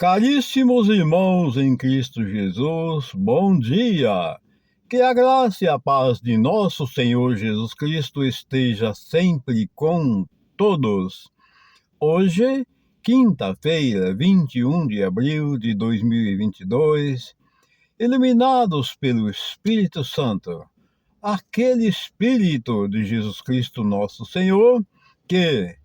Caríssimos irmãos em Cristo Jesus, bom dia! Que a graça e a paz de nosso Senhor Jesus Cristo esteja sempre com todos. Hoje, quinta-feira, 21 de abril de 2022, iluminados pelo Espírito Santo, aquele Espírito de Jesus Cristo nosso Senhor, que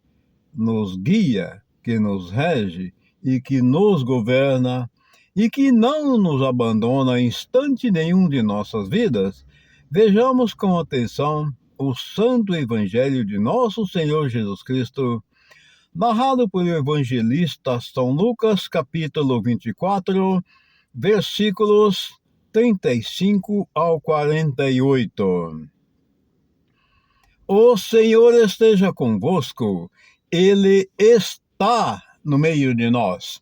nos guia, que nos rege e que nos governa e que não nos abandona em instante nenhum de nossas vidas, vejamos com atenção o Santo Evangelho de nosso Senhor Jesus Cristo, narrado pelo evangelista São Lucas, capítulo 24, versículos 35 ao 48. O Senhor esteja convosco, Ele está no meio de nós.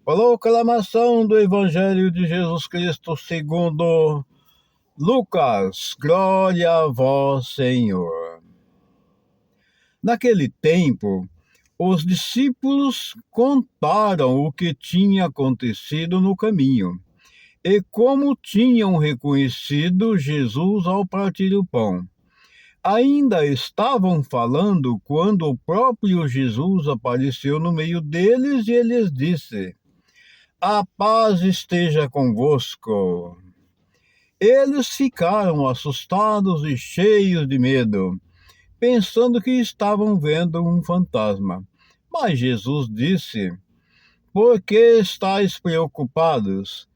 Proclamação do Evangelho de Jesus Cristo segundo Lucas. Glória a vós, Senhor. Naquele tempo, os discípulos contaram o que tinha acontecido no caminho e como tinham reconhecido Jesus ao partir o pão. Ainda estavam falando quando o próprio Jesus apareceu no meio deles e lhes disse: "A paz esteja convosco." Eles ficaram assustados e cheios de medo, pensando que estavam vendo um fantasma. Mas Jesus disse: "Por que estáis preocupados?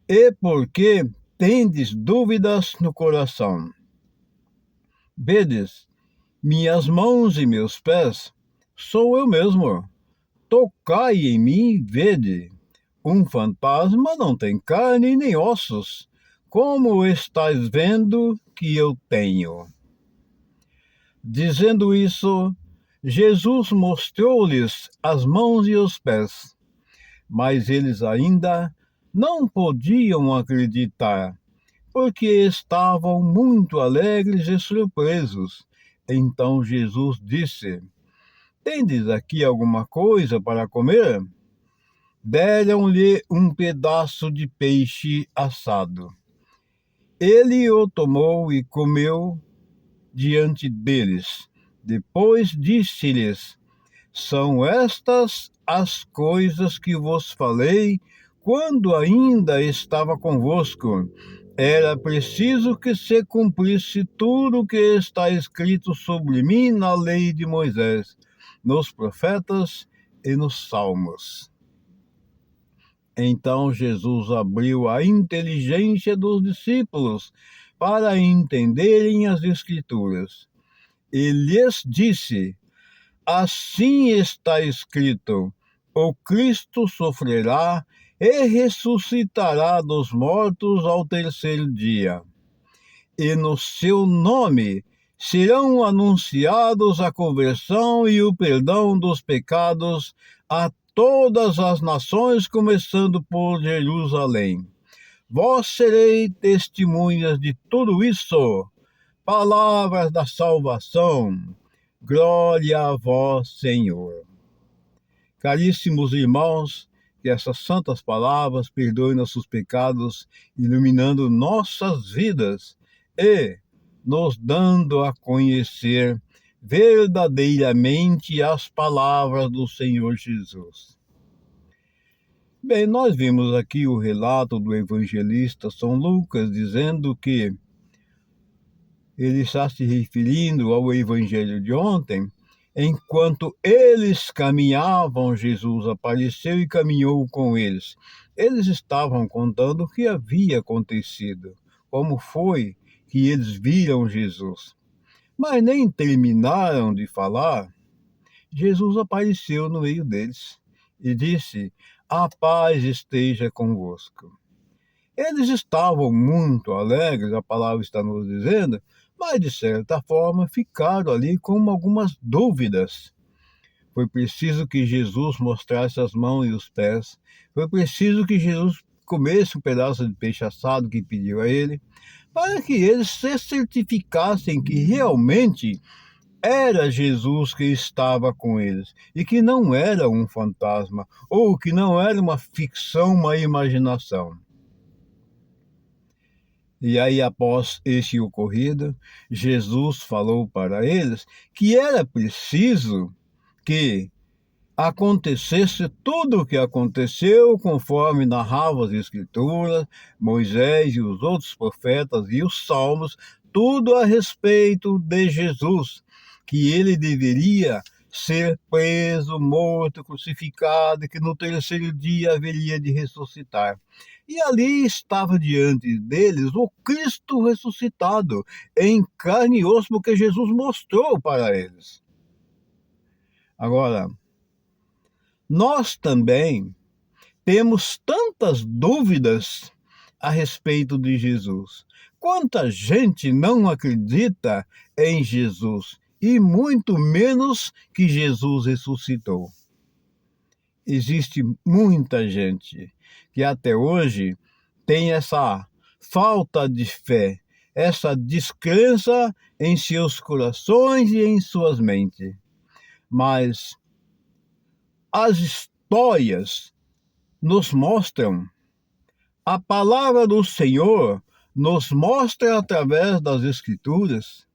E por que tendes dúvidas no coração? Vedes minhas mãos e meus pés? Sou eu mesmo. Tocai em mim e vede. Um fantasma não tem carne nem ossos, como estáis vendo que eu tenho." Dizendo isso, Jesus mostrou-lhes as mãos e os pés, mas eles ainda não podiam acreditar, porque estavam muito alegres e surpresos. Então Jesus disse: "Tendes aqui alguma coisa para comer?" Deram-lhe um pedaço de peixe assado. Ele o tomou e comeu diante deles. Depois disse-lhes: "São estas as coisas que vos falei quando ainda estava convosco. Era preciso que se cumprisse tudo o que está escrito sobre mim na lei de Moisés, nos profetas e nos salmos." Então Jesus abriu a inteligência dos discípulos para entenderem as Escrituras. E lhes disse: "Assim está escrito: o Cristo sofrerá e ressuscitará dos mortos ao terceiro dia. E no seu nome serão anunciados a conversão e o perdão dos pecados a todas as nações, começando por Jerusalém. Vós sereis testemunhas de tudo isso." Palavras da salvação. Glória a vós, Senhor. Caríssimos irmãos, que essas santas palavras perdoem nossos pecados, iluminando nossas vidas e nos dando a conhecer verdadeiramente as palavras do Senhor Jesus. Bem, nós vimos aqui o relato do evangelista São Lucas dizendo que ele está se referindo ao evangelho de ontem. Enquanto eles caminhavam, Jesus apareceu e caminhou com eles. Eles estavam contando o que havia acontecido, como foi que eles viram Jesus. Mas nem terminaram de falar, Jesus apareceu no meio deles e disse: "A paz esteja convosco." Eles estavam muito alegres, a palavra está nos dizendo, mas de certa forma ficaram ali com algumas dúvidas. Foi preciso que Jesus mostrasse as mãos e os pés, foi preciso que Jesus comesse um pedaço de peixe assado que pediu a ele, para que eles se certificassem que realmente era Jesus que estava com eles e que não era um fantasma ou que não era uma ficção, uma imaginação. E aí, após este ocorrido, Jesus falou para eles que era preciso que acontecesse tudo o que aconteceu, conforme narravam as Escrituras, Moisés e os outros profetas e os Salmos, tudo a respeito de Jesus, que ele deveria ser preso, morto, crucificado, e que no terceiro dia haveria de ressuscitar. E ali estava diante deles o Cristo ressuscitado, em carne e osso, porque Jesus mostrou para eles. Agora, nós também temos tantas dúvidas a respeito de Jesus. Quanta gente não acredita em Jesus e muito menos que Jesus ressuscitou. Existe muita gente que até hoje tem essa falta de fé, essa descrença em seus corações e em suas mentes. Mas as histórias nos mostram, a palavra do Senhor nos mostra através das Escrituras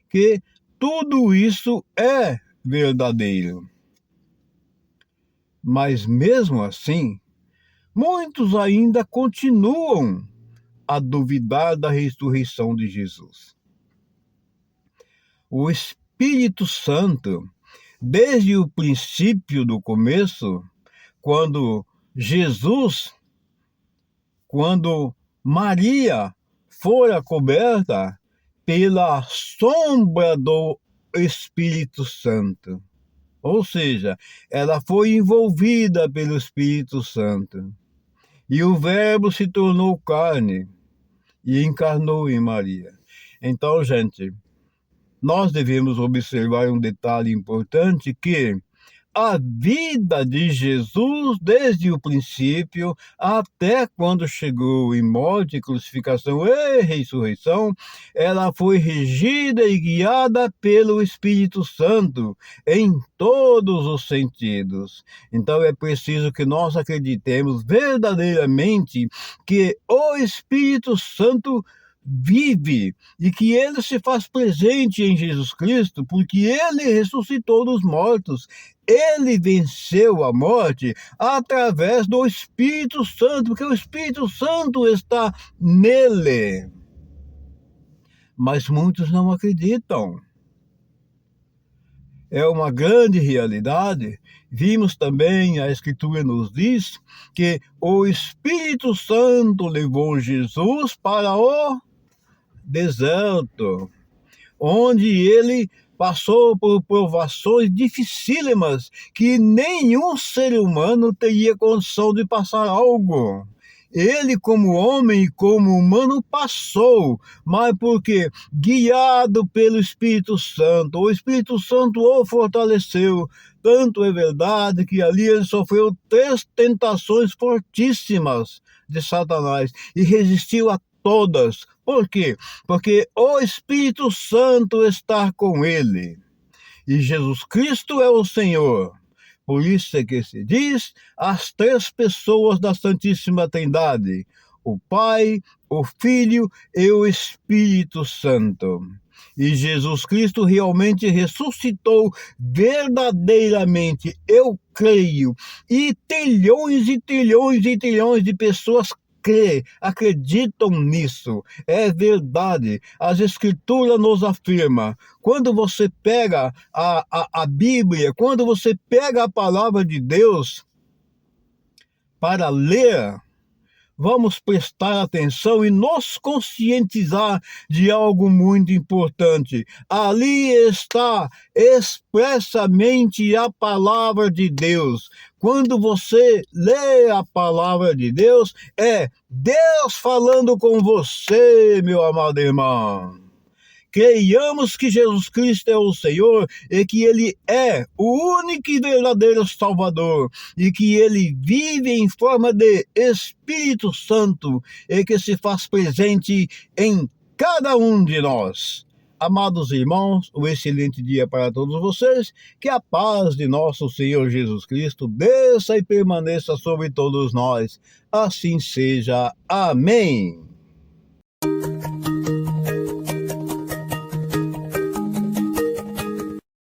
que tudo isso é verdadeiro. Mas mesmo assim, muitos ainda continuam a duvidar da ressurreição de Jesus. O Espírito Santo, desde o princípio do começo, quando Maria fora coberta pela sombra do Espírito Santo. Ou seja, ela foi envolvida pelo Espírito Santo. E o Verbo se tornou carne e encarnou em Maria. Então, gente, nós devemos observar um detalhe importante, que a vida de Jesus, desde o princípio até quando chegou em morte, crucificação e ressurreição, ela foi regida e guiada pelo Espírito Santo em todos os sentidos. Então é preciso que nós acreditemos verdadeiramente que o Espírito Santo vive e que ele se faz presente em Jesus Cristo, porque ele ressuscitou dos mortos. Ele venceu a morte através do Espírito Santo, porque o Espírito Santo está nele. Mas muitos não acreditam. É uma grande realidade. Vimos também, a Escritura nos diz, que o Espírito Santo levou Jesus para o deserto, onde ele passou por provações dificílimas que nenhum ser humano teria condição de passar algo. Ele, como homem e como humano, passou, mas porque guiado pelo Espírito Santo, o Espírito Santo o fortaleceu. Tanto é verdade que ali ele sofreu 3 tentações fortíssimas de Satanás e resistiu a todas. Por quê? Porque o Espírito Santo está com ele. E Jesus Cristo é o Senhor. Por isso é que se diz as 3 pessoas da Santíssima Trindade: o Pai, o Filho e o Espírito Santo. E Jesus Cristo realmente ressuscitou verdadeiramente, eu creio. E trilhões e trilhões e trilhões de pessoas acreditam nisso. É verdade. As Escrituras nos afirmam. Quando você pega a Bíblia, quando você pega a palavra de Deus para ler, vamos prestar atenção e nos conscientizar de algo muito importante. Ali está expressamente a palavra de Deus. Quando você lê a palavra de Deus, é Deus falando com você, meu amado irmão. Creiamos que Jesus Cristo é o Senhor e que Ele é o único e verdadeiro Salvador e que Ele vive em forma de Espírito Santo e que se faz presente em cada um de nós. Amados irmãos, um excelente dia para todos vocês, que a paz de nosso Senhor Jesus Cristo desça e permaneça sobre todos nós. Assim seja. Amém.